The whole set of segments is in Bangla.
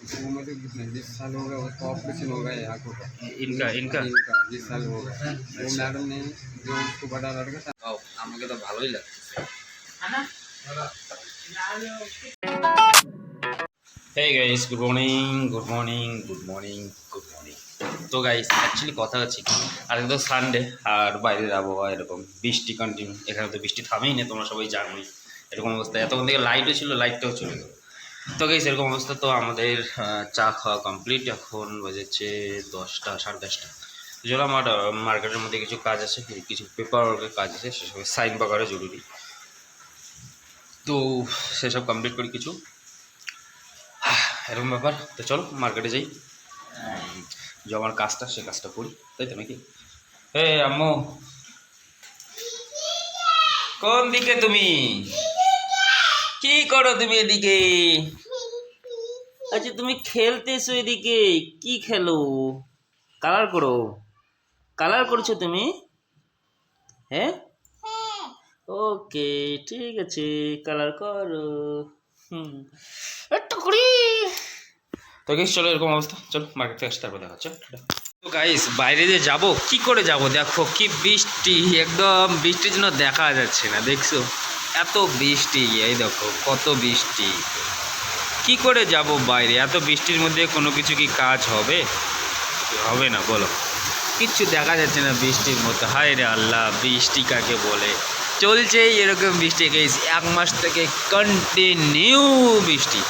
उम्र तो कितना 20 साल हो गया, उसका ऑपरेशन हो गया है आंखों का। इनका इनका इनका 20 साल हो गया। वो मैडम ने जो उसको बड़ा लड़का था, আমাকে তো ভালোই লাগছে। Hey guys good morning good morning good morning good morning. তো গাইস অ্যাকচুয়ালি কথা হচ্ছে কি, আজকে তো সানডে আর বাইরের আবহাওয়া এরকম বৃষ্টি কন্টিনিউ, এখানে তো বৃষ্টি থামেই না, তোমরা সবাই জানোই। এরকম অবস্থা, এতক্ষণ থেকে লাইটও ছিল, লাইটটাও চলে গেল। তো গাইস এরকম অবস্থা। তো আমাদের চা খাওয়া কমপ্লিট, এখন বাজেছে 10টা 10:30। চলো আমার মার্কেটের মধ্যে কিছু কাজ আছে, কিছু পেপার ওয়ার্কের কাজ আছে, সেসব সাইন বাগারে জরুরি, তো সেসব কমপ্লিট করি কিছু, এরকম ব্যাপার। তো চলো মার্কেটে যাই, যে আমার কাজটা সে কাজটা করি, তাই তো নাকি? হে আম্মু, কোন দিকে তুমি? কি করো তুমি এদিকে? আচ্ছা তুমি খেলতেছো এদিকে, কি খেলো? কালার করো, কালার করছো তুমি? হ্যাঁ ওকে ঠিক আছে, কালার করো। হুম একটু করি। তো গাইস চলো, এরকম অবস্থা, চলো মার্কেট থেকে আসতে, তারপর দেখা হচ্ছে। তো গাইস বাইরে যে যাব, কি করে যাব? দেখো কি বৃষ্টি, একদম বৃষ্টির জন্য দেখা যাচ্ছে না, দেখছো এত বৃষ্টি, এই দেখো কত বৃষ্টি। কি করে যাব বাইরে? এত বৃষ্টির মধ্যে কোনো কিছু কি কাজ হবে? হবে না, বলো। কিচ্ছু দেখা যাচ্ছে না বৃষ্টির মধ্যে। হায় রে আল্লাহ, বৃষ্টি কাকে বলে? চলছে এরকম বৃষ্টি গাইস, 1 মাস থেকে কন্টিনিউ বৃষ্টি,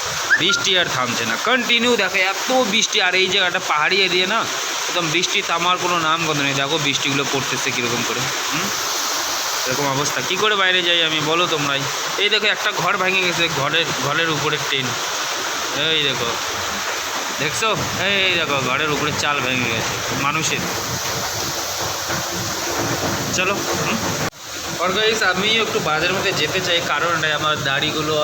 বৃষ্টি আর থামছে না, কন্টিনিউ। দেখো এত বৃষ্টি, আর এই জায়গাটা পাহাড়ি এরিয়া না, একদম বৃষ্টি থামার কোনো নাম গন্ধ নেই। দেখো বৃষ্টিগুলো পড়তেছে কীরকম করে, এরকম অবস্থা। কি করে বাইরে যাই আমি, বলো তোমরাই। এই দেখো একটা ঘর ভেঙে গেছে, ঘরের উপরে টিন, এই দেখো, দেখছো? এই দেখো ঘরের উপরে চাল ভেঙে গেছে মানুষের। চলো और गाइस আমি একটু বাজারের মধ্যে যেতে চাই, কারণ আমার দাড়িগুলো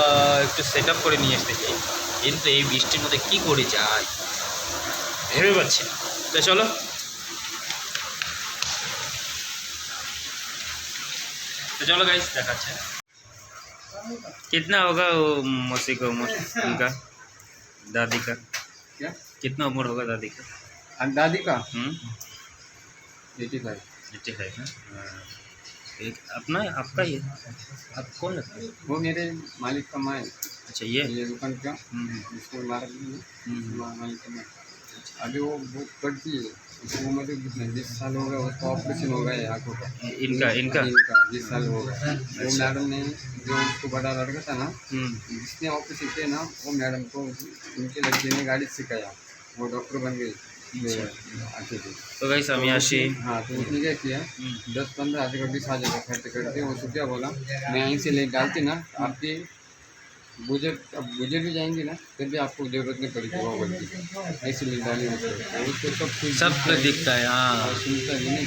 একটু সেট আপ করে নিয়ে আসতে চাই, কিন্তু এই বৃষ্টির মধ্যে কি করে যাই ভেবে পাচ্ছি না। তো চলো, तो चलो गाइस देखाচ্ছে। कितना होगा वो मौसी का उम्र, उनका दादी का क्या कितना उम्र होगा दादी का? दादी का 85। 85 ना? एक अपना आपका ही है, आप कौन लगता है? वो मेरे मालिक का माँ है। अच्छा ये दुकान का इसको मालिक का माँ। अभी वो करती है, उसकी उम्र तो कितना 20 साल हो गया, उसका ऑपरेशन हो गया है आंखों का। इनका इनका इनका 20 साल हो गया। वो मैडम ने जो उसको बड़ा लड़का था ना, जिसने ऑपरेशन किया ना, वो मैडम को उनके लड़के ने गाड़ी सिखाया, वो डॉक्टर बन गई आंखें की। तो गाइस हम आशी। हाँ तो उसने क्या किया, 10-15 हज़ार का 20 हज़ार का खर्च करके उसको क्या बोला, मैं यहीं से ले डालती ना, आपकी अब गुजर भी जाएंगे ना, फिर भी आपको जरूरत नहीं पड़ेगी वो बल्कि ऐसे ले डाली उसको सब तो दिखता है। हाँ सुनता भी नहीं।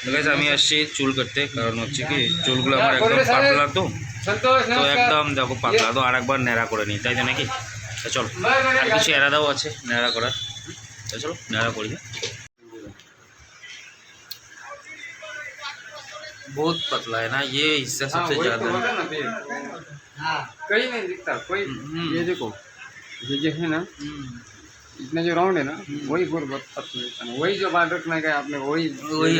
तो गाइस আমি আসছি চুল কাটতে, কারণ হচ্ছে কি চুলগুলো আমার একদম পাতলা, তো একদম দেখো পাতলা, তো আরেকবার ন্যাড়া করে নিই, তাই তো নাকি? তো চলো, আর কিছু এরাদাও আছে ন্যাড়া করার, তো চলো ন্যাড়া করি। बहुत पतला है ना ये हिस्सा, सबसे ज्यादा। कहीं नहीं दिखता कोई। ये देखो, ये जो है ना, इतना जो राउंड है ना, वही बहुत पतला है, वही जो बाल रखना है आपने, वही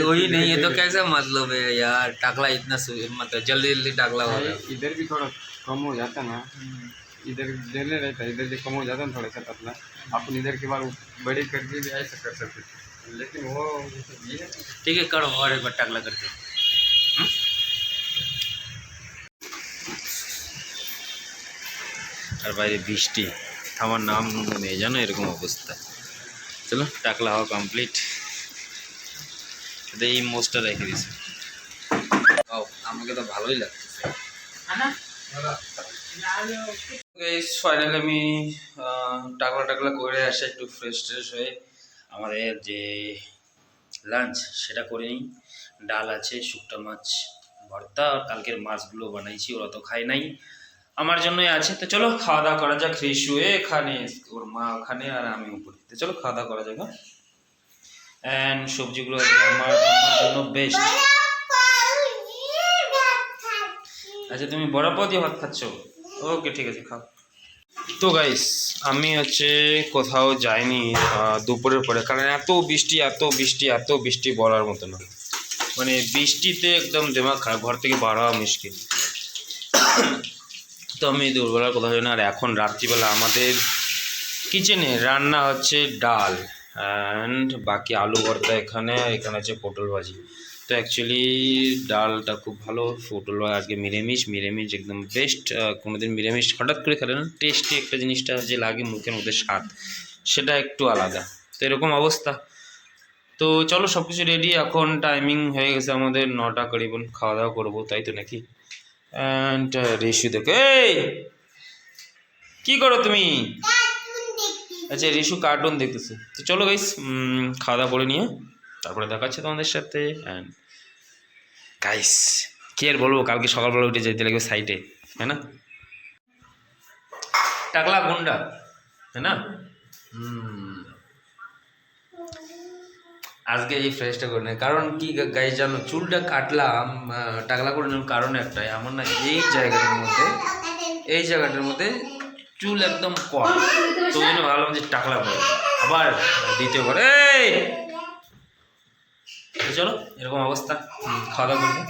वही नहीं है तो कैसा मतलब है यार? टाकला इतना मतलब जल्दी जल्दी टाकला हो रहा है। इधर भी थोड़ा कम हो जाता ना, इधर जले रहता है, इधर जो कम हो जाता है थोड़ा सा पतला, अपन इधर के बाल बड़े करके भी ऐसा कर सकते, लेकिन वो ये ठीक है करो, और एक बार टाकला करके। আর বাইরে বৃষ্টি থামার নাম নেই জানো, এরকম অবস্থা। চলো টাকলা হওয়া কমপ্লিট, এই মোজটা রেখে দিছি। আমাকে তো ভালোই লাগছে। ফাইনালি আমি টাকলা করে আসে একটু ফ্রেশ ট্রেশ হয়ে আমাদের যে লাঞ্চ সেটা করে নিই। ডাল আছে, শুকটা মাছ ভর্তা, আর কালকের মাছগুলো বানাইছি, ওরা তো খায় নাই, আমার জন্যই আছে। তো চলো খাওয়া দাওয়া করা যাক, ফ্রেশ হয়ে এখানে ওর মা ওখানে আর আমি উপরে। তো চলো খাওয়া দাওয়া করা যাক। হ্যাঁ অ্যান্ড সবজিগুলো আমার জন্য বেস্ট। আচ্ছা তুমি বড় পাও দিয়ে ভাত খাচ্ছ? ওকে ঠিক আছে খাও। তো গাইস আমি হচ্ছে কোথাও যাইনি দুপুরের পরে, কারণ এত বৃষ্টি এত বৃষ্টি এত বৃষ্টি বলার মতো না। মানে বৃষ্টিতে একদম দিমাগ খারাপ, ঘর থেকে বার হওয়া মুশকিল। তো আমি দুপুরবেলা কোথাও যাই না। আর এখন রাত্রিবেলা আমাদের কিচেনে রান্না হচ্ছে ডাল অ্যান্ড বাকি আলু ভর্তা, এখানে এখানে হচ্ছে পটল ভাজি। তো অ্যাকচুয়ালি ডালটা খুব ভালো, পটল ভাজি আজকে নিরামিষ একদম বেস্ট। কোনোদিন নিরামিষ হঠাৎ করে খেলে না, টেস্টি একটা জিনিসটা যে লাগে মুখের মধ্যে স্বাদ, সেটা একটু আলাদা। তো এরকম অবস্থা। তো চলো সব কিছু রেডি, এখন টাইমিং হয়ে গেছে আমাদের 9টা করিবন, খাওয়া দাওয়া করবো, তাই তো নাকি? অ্যান্ড রিশু দেখো, এই কী করো তুমি? আচ্ছা রিশু কার্টুন দেখতেছে। তো চলো গাইস খাওয়া দাওয়া করে নিয়ে তারপরে দেখাচ্ছে তোমাদের সাথে। অ্যান্ড গাইস কি আর বলবো, কালকে সকালবেলা উঠে যেতে লাগবে সাইটে, হ্যাঁ না? টাকলা গুন্ডা, হ্যাঁ না? আজকে এই ফ্রেশটা করে নেই, কারণ কি গাইস জানো, চুলটা কাটলাম টাকলা করে নেওয়ার কারণ একটাই, আমার না এই জায়গাটার মধ্যে চুল একদম কম, তো ওই জন্য ভাবলাম যে টাকলা করে আবার দ্বিতীয় করে। এই চলো এরকম অবস্থা, খাওয়া দাওয়া করবো।